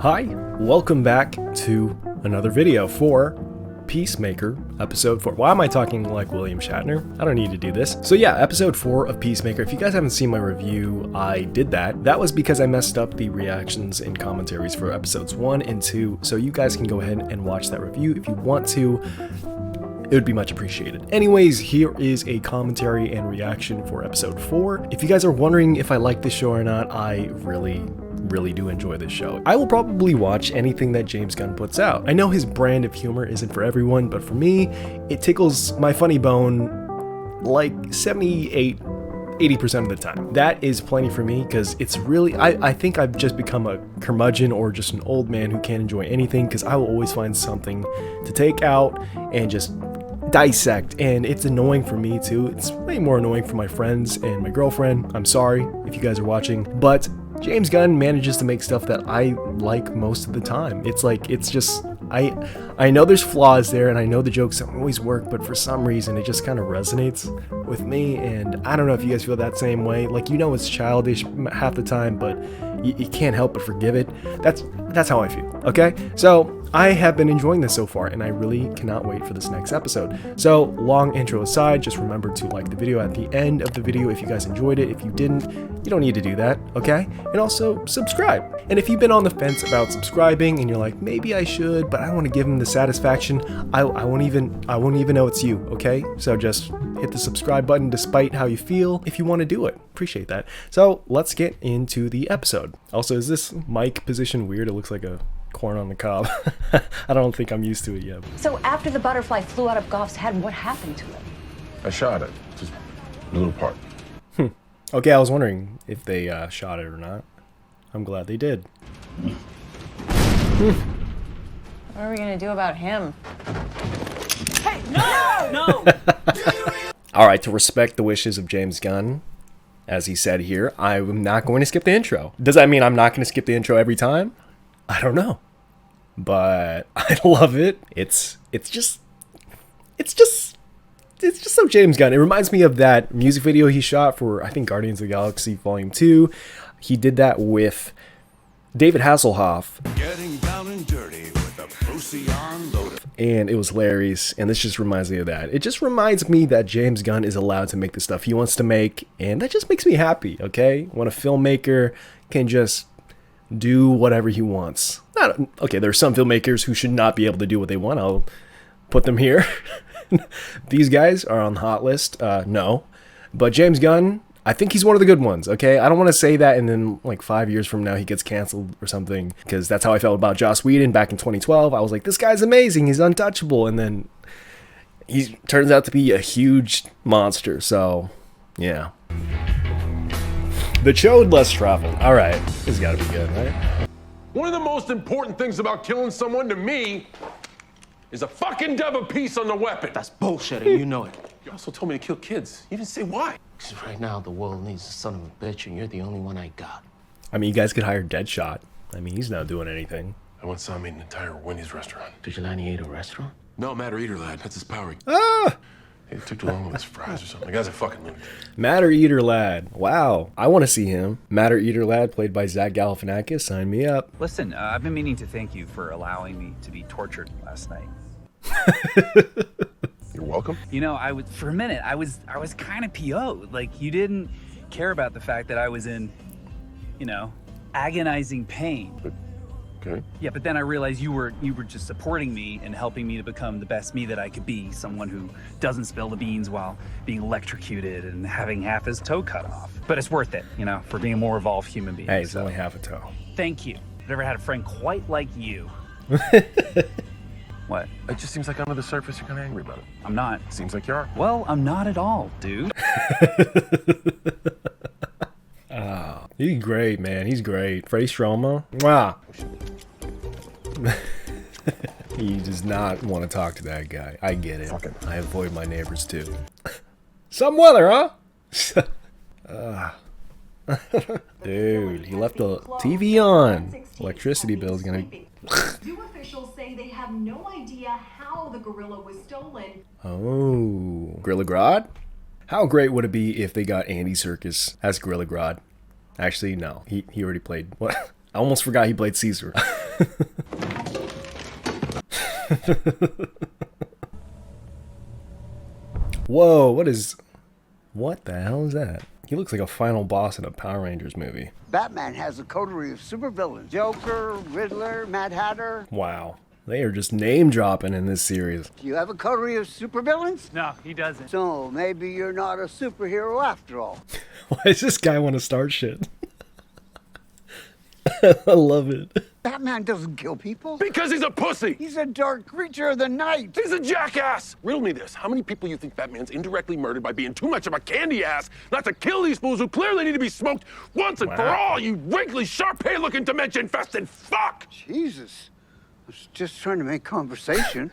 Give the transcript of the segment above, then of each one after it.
Hi, welcome back to another video for Peacemaker, episode 4. Why am I talking like William Shatner? I don't need to do this. So yeah, episode 4 of Peacemaker. If you guys haven't seen my review, I did that. That was because I messed up the reactions and commentaries for episodes 1 and 2, so you guys can go ahead and watch that review if you want to. It would be much appreciated. Anyways, here is a commentary and reaction for episode 4. If you guys are wondering if I like this show or not, I really do enjoy this show. I will probably watch anything that James Gunn puts out. I know his brand of humor isn't for everyone, but for me, it tickles my funny bone like 78-80% of the time. That is plenty for me because it's really, I think I've just become a curmudgeon or just an old man who can't enjoy anything because I will always find something to take out and just dissect, and it's annoying for me too. It's way more annoying for my friends and my girlfriend. I'm sorry if you guys are watching, but James Gunn manages to make stuff that I like most of the time. It's like, it's just, I know there's flaws there, and I know the jokes don't always work, but for some reason it just kind of resonates with me, and I don't know if you guys feel that same way. Like, you know, it's childish half the time, but you can't help but forgive it. That's how I feel, okay? So I have been enjoying this so far, and I really cannot wait for this next episode. So, long intro aside, just remember to like the video at the end of the video if you guys enjoyed it. If you didn't, you don't need to do that, okay? And also, subscribe. And if you've been on the fence about subscribing and you're like, maybe I should, but I don't want to give him the satisfaction, I won't even know it's you, okay? So just hit the subscribe button despite how you feel if you want to do it. Appreciate that. So, let's get into the episode. Also, is this mic position weird? It looks like a corn on the cob. I don't think I'm used to it yet. So after the butterfly flew out of Goff's head, what happened to it? I shot it. Just a little part. Okay, I was wondering if they shot it or not. I'm glad they did. What are we gonna do about him? Hey, no! All right, to respect the wishes of James Gunn, as he said here, I'm not going to skip the intro. Does that mean I'm not going to skip the intro every time? I don't know, but I love it. It's just so James Gunn. It reminds me of that music video he shot for, I think, Guardians of the Galaxy Volume 2. He did that with David Hasselhoff. Getting down and dirty with a Procyon loader. And it was hilarious, and this just reminds me of that. It just reminds me that James Gunn is allowed to make the stuff he wants to make, and that just makes me happy, okay? When a filmmaker can just do whatever he wants. Okay, there are some filmmakers who should not be able to do what they want. I'll put them here. These guys are on the hot list. No. But James Gunn, I think he's one of the good ones, okay? I don't want to say that and then like 5 years from now he gets canceled or something, because that's how I felt about Joss Whedon back in 2012. I was like, this guy's amazing. He's untouchable. And then he turns out to be a huge monster. So, yeah. The CHOAD Less Traveled. All right, this has got to be good, right? One of the most important things about killing someone to me is a fucking dove of peace on the weapon. That's bullshit, and you know it. You also told me to kill kids. You didn't say why. Because right now, the world needs a son of a bitch, and you're the only one I got. I mean, you guys could hire Deadshot. I mean, he's not doing anything. I once saw him eat an entire Wendy's restaurant. Vigilante ate a restaurant? No, Matter Eater Lad. That's his power. Ah! It took too long with his fries or something. The guy's a fucking lunatic. Matter Eater Lad. Wow. I want to see him. Matter Eater Lad, played by Zach Galifianakis. Sign me up. Listen, I've been meaning to thank you for allowing me to be tortured last night. You're welcome. You know, for a minute, I was kind of PO'd. Like, you didn't care about the fact that I was in, you know, agonizing pain. Okay. Yeah, but then I realized you were just supporting me and helping me to become the best me that I could be, someone who doesn't spill the beans while being electrocuted and having half his toe cut off. But it's worth it, you know, for being a more evolved human being. Hey, it's only half a toe. Thank you. I've never had a friend quite like you. What? It just seems like under the surface you're kind of angry about it. I'm not. Seems like you are. Well, I'm not at all, dude. Oh, he's great, man. He's great. Freddie Stroma. Wow. He does not want to talk to that guy. I get it. Fuck it. I avoid my neighbors too. Some weather, huh? Dude, he left the TV on. Electricity bill's gonna... New officials say they have no idea how the gorilla was stolen. Oh. Gorilla Grodd? How great would it be if they got Andy Serkis as Gorilla Grodd? Actually, no. He already played... What? I almost forgot he played Caesar. Whoa, what the hell is that? He looks like a final boss in a Power Rangers movie. Batman has a coterie of supervillains. Joker, Riddler, Mad Hatter. Wow. They are just name dropping in this series. Do you have a coterie of supervillains? No, he doesn't. So maybe you're not a superhero after all. Why does this guy want to start shit? I love it. Batman doesn't kill people. Because he's a pussy! He's a dark creature of the night. He's a jackass! Riddle me this. How many people you think Batman's indirectly murdered by being too much of a candy ass not to kill these fools who clearly need to be smoked once and for all, you wrinkly, Sharpay-looking dementia-infested fuck! Jesus. I was just trying to make conversation.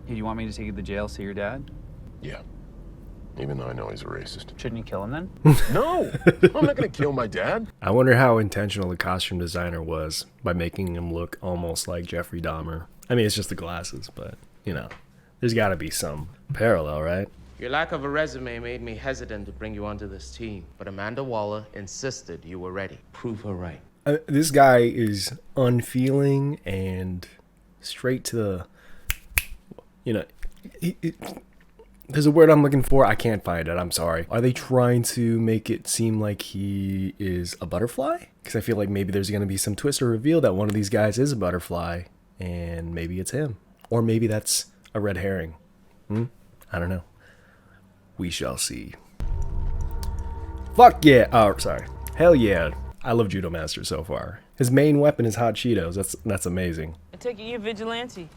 Hey, you want me to take you to the jail, see your dad? Yeah. Even though I know he's a racist. Shouldn't you kill him then? No! I'm not gonna kill my dad. I wonder how intentional the costume designer was by making him look almost like Jeffrey Dahmer. I mean, it's just the glasses, but, you know, there's gotta be some parallel, right? Your lack of a resume made me hesitant to bring you onto this team, but Amanda Waller insisted you were ready. Prove her right. This guy is unfeeling and straight to the, you know, there's a word I'm looking for. I can't find it. I'm sorry. Are they trying to make it seem like he is a butterfly? Because I feel like maybe there's going to be some twist or reveal that one of these guys is a butterfly and maybe it's him. Or maybe that's a red herring. I don't know. We shall see. Fuck yeah. Oh, sorry. Hell yeah. I love Judo Master so far. His main weapon is hot Cheetos. That's amazing. I take it you're vigilante.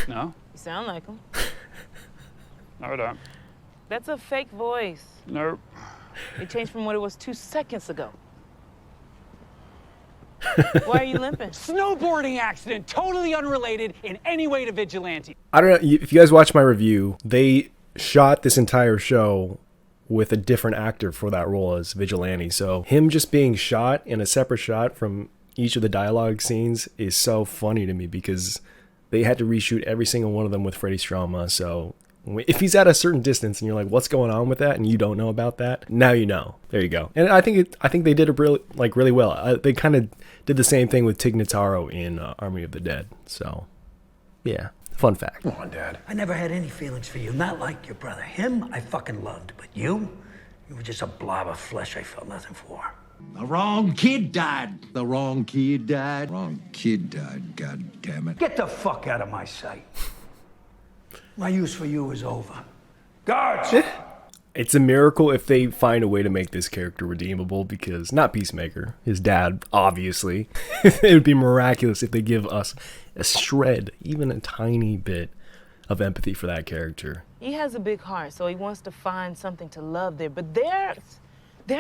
No? You sound like him. No, I don't. That's a fake voice. Nope. It changed from what it was 2 seconds ago. Why are you limping? Snowboarding accident, totally unrelated in any way to vigilante. I don't know if you guys watch my review. They shot this entire show with a different actor for that role as vigilante. So him just being shot in a separate shot from each of the dialogue scenes is so funny to me because they had to reshoot every single one of them with Freddie Stroma. So if he's at a certain distance and you're like, what's going on with that? And you don't know about that. Now you know. There you go. And I think they did it really well. They kind of did the same thing with Tig Notaro in Army of the Dead. So yeah, fun fact. Come on, Dad. I never had any feelings for you, not like your brother. Him, I fucking loved. But you were just a blob of flesh I felt nothing for. The wrong kid died. The wrong kid died. Wrong kid died, god damn it. Get the fuck out of my sight. My use for you is over. Guards! It's a miracle if they find a way to make this character redeemable because, not Peacemaker, his dad, obviously. It would be miraculous if they give us a shred, even a tiny bit of empathy for that character. He has a big heart, so he wants to find something to love there. But there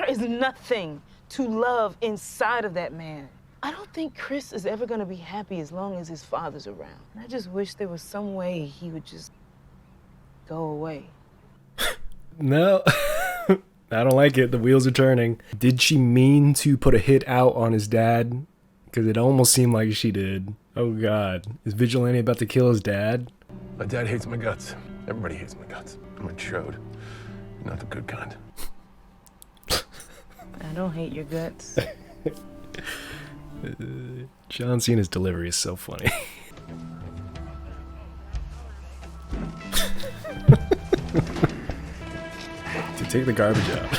is nothing to love inside of that man. I don't think Chris is ever going to be happy as long as his father's around. And I just wish there was some way he would just go away. No, I don't like it. The wheels are turning. Did she mean to put a hit out on his dad? Because it almost seemed like she did. Oh God, is Vigilante about to kill his dad? My dad hates my guts. Everybody hates my guts. I'm a chode. Not the good kind. I don't hate your guts. John Cena's delivery is so funny. Dude, take the garbage out.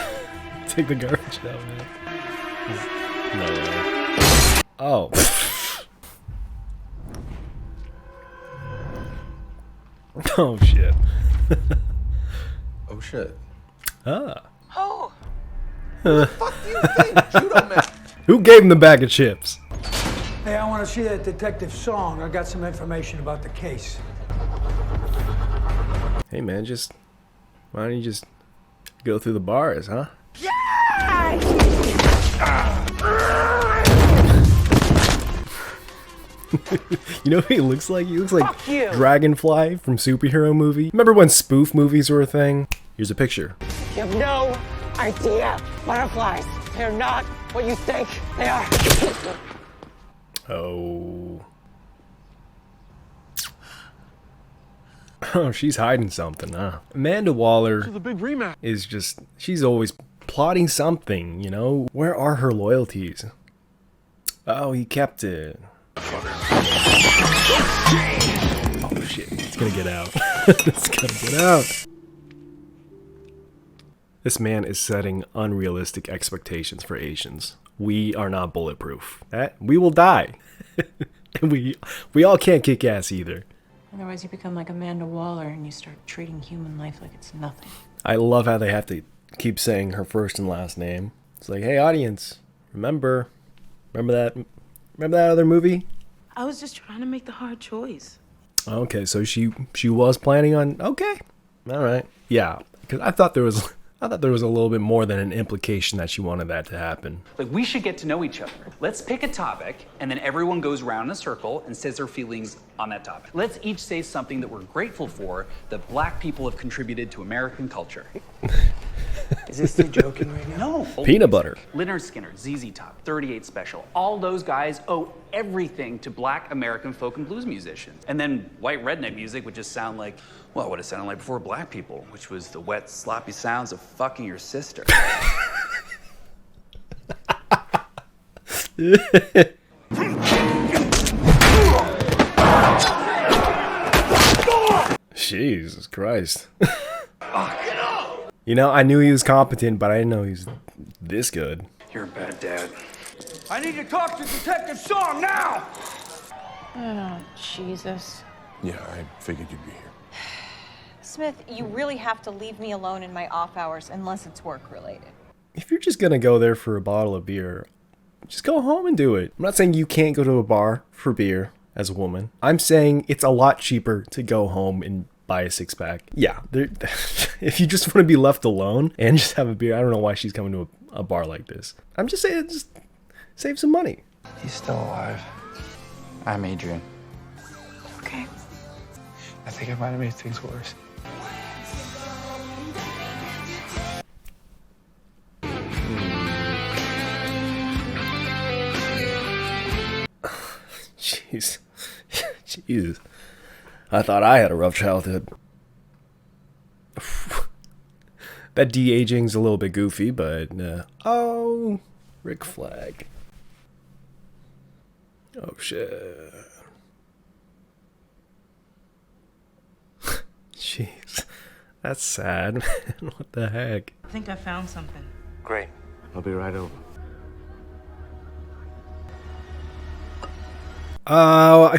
Take the garbage out, man. No way. Oh. Oh shit. Oh shit. Ah. Oh. What the fuck do you think, Judo Man? Who gave him the bag of chips? Hey, I want to see that Detective Song. I got some information about the case. Hey man, why don't you just go through the bars, huh? You know what he looks like? He looks like Dragonfly from Superhero Movie. Remember when spoof movies were a thing? Here's a picture. You have no idea. Butterflies, they're not what you think they are. Oh. Oh, she's hiding something, huh? Amanda Waller This is a big rematch. is just, she's always plotting something, you know? Where are her loyalties? Oh, he kept it. Oh shit, it's gonna get out. It's gonna get out. This man is setting unrealistic expectations for Asians. We are not bulletproof. We will die. And we all can't kick ass either. Otherwise, you become like Amanda Waller and you start treating human life like it's nothing. I love how they have to keep saying her first and last name. It's like, hey, audience, remember that other movie? I was just trying to make the hard choice. Okay, so she was planning on, okay, all right, yeah, because I thought there was a little bit more than an implication that she wanted that to happen. Like, we should get to know each other. Let's pick a topic, and then everyone goes around in a circle and says their feelings on that topic. Let's each say something that we're grateful for that Black people have contributed to American culture. Is this still joking right now? No. Peanut butter. Leonard Skinner, ZZ Top, 38 Special. All those guys owe everything to Black American folk and blues musicians. And then white redneck music would just sound like, well, what it sounded like before Black people, which was the wet, sloppy sounds of fucking your sister. Jesus Christ. You know, I knew he was competent, but I didn't know he was this good. You're a bad dad. I need to talk to Detective Song now! Oh, Jesus. Yeah, I figured you'd be here. Smith, you really have to leave me alone in my off hours unless it's work related. If you're just gonna go there for a bottle of beer, just go home and do it. I'm not saying you can't go to a bar for beer as a woman. I'm saying it's a lot cheaper to go home and buy a six-pack. Yeah, if you just want to be left alone and just have a beer, I don't know why she's coming to a bar like this. I'm just saying, just save some money. He's still alive. I'm Adrian. Okay. I think I might have made things worse. Jeez. Jeez. I thought I had a rough childhood. That de-aging's a little bit goofy, but oh, Rick Flag. Oh shit. Jeez. That's sad, man. What the heck? I think I found something. Great. I'll be right over. Oh,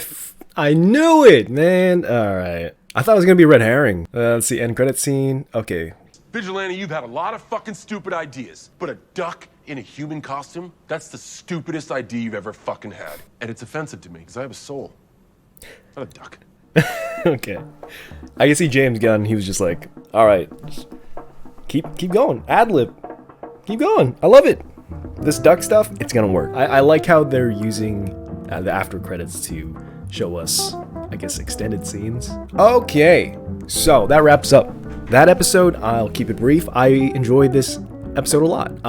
I knew it, man. All right. I thought it was going to be a red herring. Let's see, end credit scene. Okay. Vigilante, you've had a lot of fucking stupid ideas, but a duck in a human costume, that's the stupidest idea you've ever fucking had. And it's offensive to me, because I have a soul. Not a duck. Okay. I can see James Gunn, he was just like, all right, just keep going. Ad-lib. Keep going. I love it. This duck stuff, it's going to work. I like how they're using the after credits to show us, I guess, extended scenes. Okay, so that wraps up that episode. I'll keep it brief. I enjoyed this episode a lot.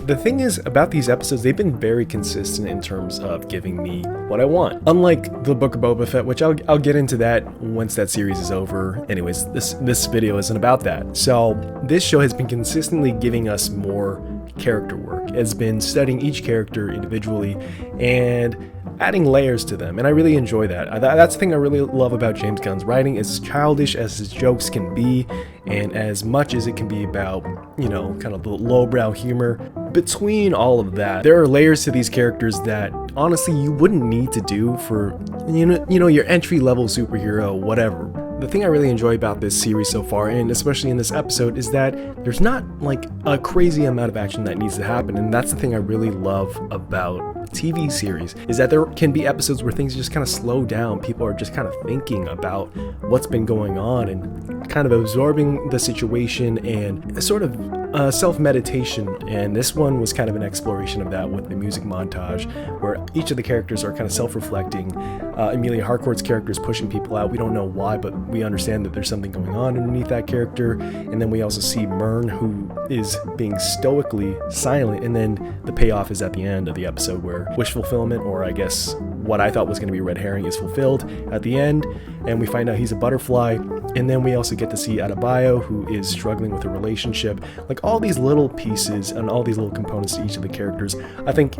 The thing is about these episodes, they've been very consistent in terms of giving me what I want. Unlike the Book of Boba Fett, which I'll get into that once that series is over. Anyways, this video isn't about that. So this show has been consistently giving us more character work. It's been studying each character individually and adding layers to them, and I really enjoy that. That's the thing I really love about James Gunn's writing, as childish as his jokes can be, and as much as it can be about, you know, kind of the lowbrow humor. Between all of that, there are layers to these characters that honestly you wouldn't need to do for, you know, your entry-level superhero, whatever. The thing I really enjoy about this series so far, and especially in this episode, is that there's not like a crazy amount of action that needs to happen, and that's the thing I really love about TV series, is that there can be episodes where things just kind of slow down. People are just kind of thinking about what's been going on and kind of absorbing the situation and sort of self-meditation. And this one was kind of an exploration of that with the music montage, where each of the characters are kind of self-reflecting. Amelia Harcourt's character is pushing people out. We don't know why, but we understand that there's something going on underneath that character. And then we also see Myrn, who is being stoically silent, and then the payoff is at the end of the episode where wish fulfillment, or I guess what I thought was going to be a red herring is fulfilled at the end, and we find out he's a butterfly. And then we also get to see Adebayo, who is struggling with a relationship. Like, all these little pieces and all these little components to each of the characters. I think,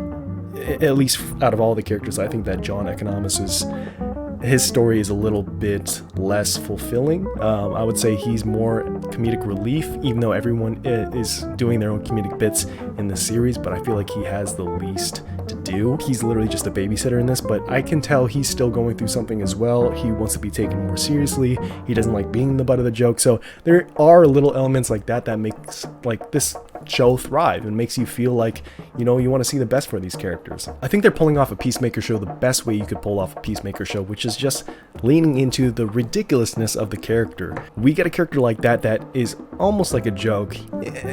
at least out of all the characters, I think that John Economos' his story is a little bit less fulfilling. I would say he's more comedic relief, even though everyone is doing their own comedic bits in the series, but I feel like he has the least to do. He's literally just a babysitter in this, but I can tell he's still going through something as well. He wants to be taken more seriously. He doesn't like being the butt of the joke. So there are little elements like that that makes like this show thrive and makes you feel like, you know, you want to see the best for these characters. I think they're pulling off a Peacemaker show the best way you could pull off a Peacemaker show, which is just leaning into the ridiculousness of the character. We get a character like that that is almost like a joke,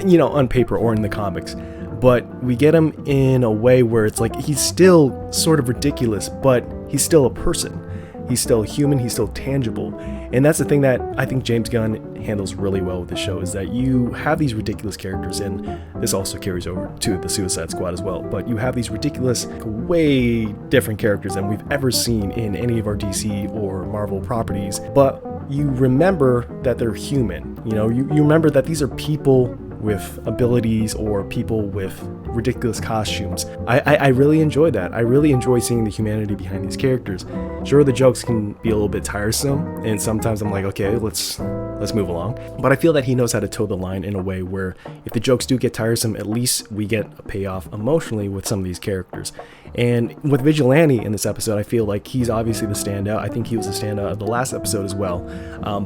you know, on paper or in the comics, but we get him in a way where it's like he's still sort of ridiculous, but he's still a person. He's still human, he's still tangible. And that's the thing that I think James Gunn handles really well with the show, is that you have these ridiculous characters, and this also carries over to the Suicide Squad as well, but you have these ridiculous, way different characters than we've ever seen in any of our DC or Marvel properties, but you remember that they're human. You know, you remember that these are people with abilities or people with ridiculous costumes. I really enjoy that. I really enjoy seeing the humanity behind these characters. Sure, the jokes can be a little bit tiresome, and sometimes I'm like, okay, let's move along. But I feel that he knows how to toe the line in a way where if the jokes do get tiresome, at least we get a payoff emotionally with some of these characters. And with Vigilante in this episode, I feel like he's obviously the standout. I think he was the standout of the last episode as well.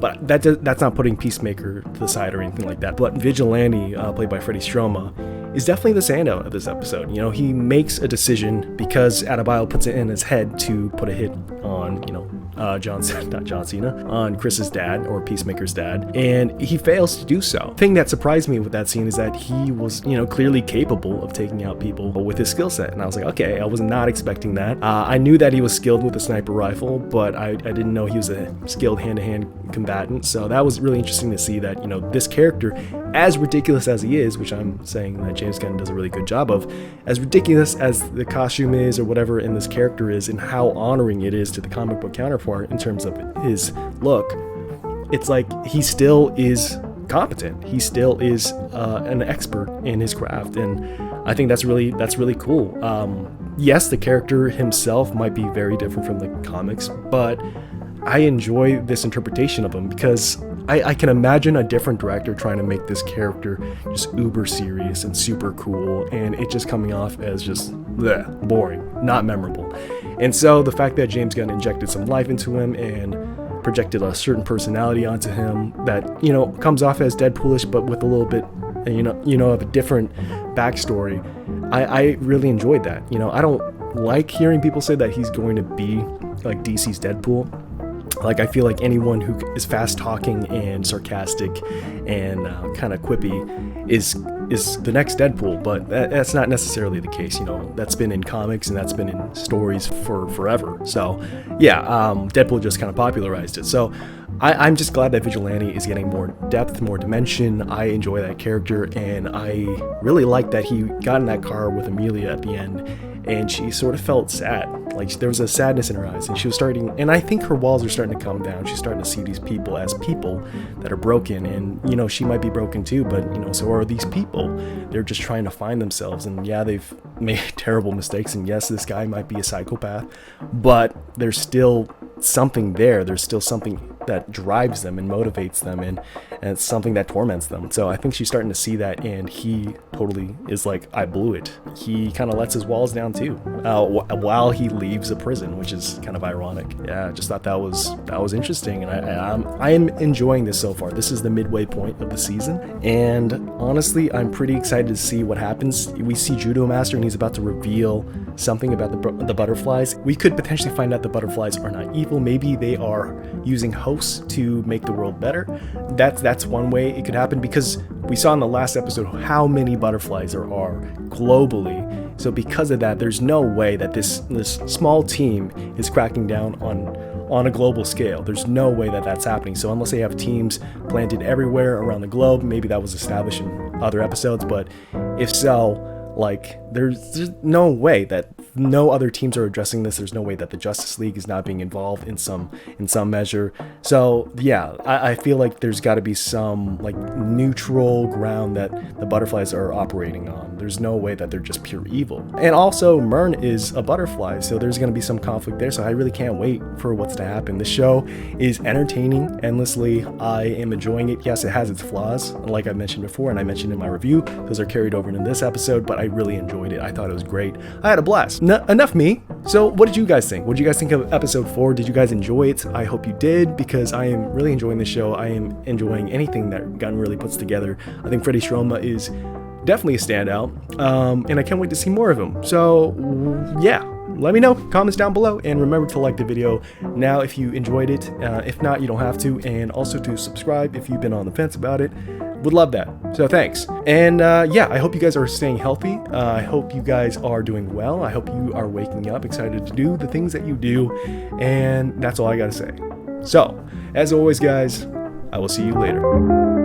But that's not putting Peacemaker to the side or anything like that. But Vigilante, played by Freddie Stroma, is definitely the standout of this episode. You know, he makes a decision because Adebayo puts it in his head to put a hit on, you know, John Cena, on Chris's dad, or Peacemaker's dad, and he fails to do so. The thing that surprised me with that scene is that he was, you know, clearly capable of taking out people with his skill set, and I was like, okay, I was not expecting that. I knew that he was skilled with a sniper rifle, but I didn't know he was a skilled hand-to-hand combatant, so that was really interesting to see that, you know, this character, as ridiculous as he is, which I'm saying that James Gunn does a really good job of, as ridiculous as the costume is or whatever in this character is, and how honoring it is to the comic book counterpart in terms of his look, it's like he still is competent. He still is an expert in his craft, and I think that's really cool. Yes, the character himself might be very different from the comics, but I enjoy this interpretation of him because I can imagine a different director trying to make this character just uber serious and super cool, and it just coming off as just boring, not memorable. And so the fact that James Gunn injected some life into him and projected a certain personality onto him that, you know, comes off as Deadpoolish but with a little bit, you know, of a different backstory, I really enjoyed that. You know, I don't like hearing people say that he's going to be like DC's Deadpool. Like, I feel like anyone who is fast talking and sarcastic and kind of quippy is the next Deadpool, but that's not necessarily the case. You know, that's been in comics and that's been in stories for forever. So yeah, Deadpool just kind of popularized it. So I'm just glad that Vigilante is getting more depth, more dimension. I enjoy that character, and I really like that he got in that car with Amelia at the end, and she sort of felt sad. Like, there was a sadness in her eyes, and she was starting, and I think her walls are starting to come down. She's starting to see these people as people that are broken, and, you know, she might be broken too, but, you know, so are these people. They're just trying to find themselves, and yeah, they've made terrible mistakes, and yes, this guy might be a psychopath, but there's still something there. There's still something that drives them and motivates them, and it's something that torments them. So I think she's starting to see that, and he totally is like, I blew it. He kind of lets his walls down too, while he leaves a prison, which is kind of ironic. Yeah, I just thought that was interesting, and I am enjoying this so far. This is the midway point of the season, and honestly, I'm pretty excited to see what happens. We see Judo Master, and he's about to reveal something about the butterflies. We could potentially find out the butterflies are not evil. Maybe they are using hosts to make the world better. That's one way it could happen, because we saw in the last episode how many butterflies there are globally. So because of that, there's no way that this small team is cracking down on a global scale. There's no way that that's happening. So unless they have teams planted everywhere around the globe, maybe that was established in other episodes, but if so, like, there's no way that no other teams are addressing this. There's no way that the Justice League is not being involved in some measure. So yeah, I feel like there's got to be some like neutral ground that the butterflies are operating on. There's no way that they're just pure evil. And also Myrn is a butterfly, so there's going to be some conflict there. So I really can't wait for what's to happen. This show is entertaining endlessly. I am enjoying it. Yes, it has its flaws, like I mentioned before, and I mentioned in my review. Those are carried over into this episode, but I really enjoyed it. I thought it was great. I had a blast. Enough me. So what did you guys think? What did you guys think of episode 4? Did you guys enjoy it? I hope you did, because I am really enjoying the show. I am enjoying anything that Gunn really puts together. I think Freddie Stroma is definitely a standout, and I can't wait to see more of him. So yeah, let me know, comments down below, and remember to like the video now if you enjoyed it. If not, you don't have to, and also to subscribe if you've been on the fence about it. Would love that. So thanks. And yeah, I hope you guys are staying healthy. I hope you guys are doing well. I hope you are waking up excited to do the things that you do, and that's all I gotta say. So as always, guys, I will see you later.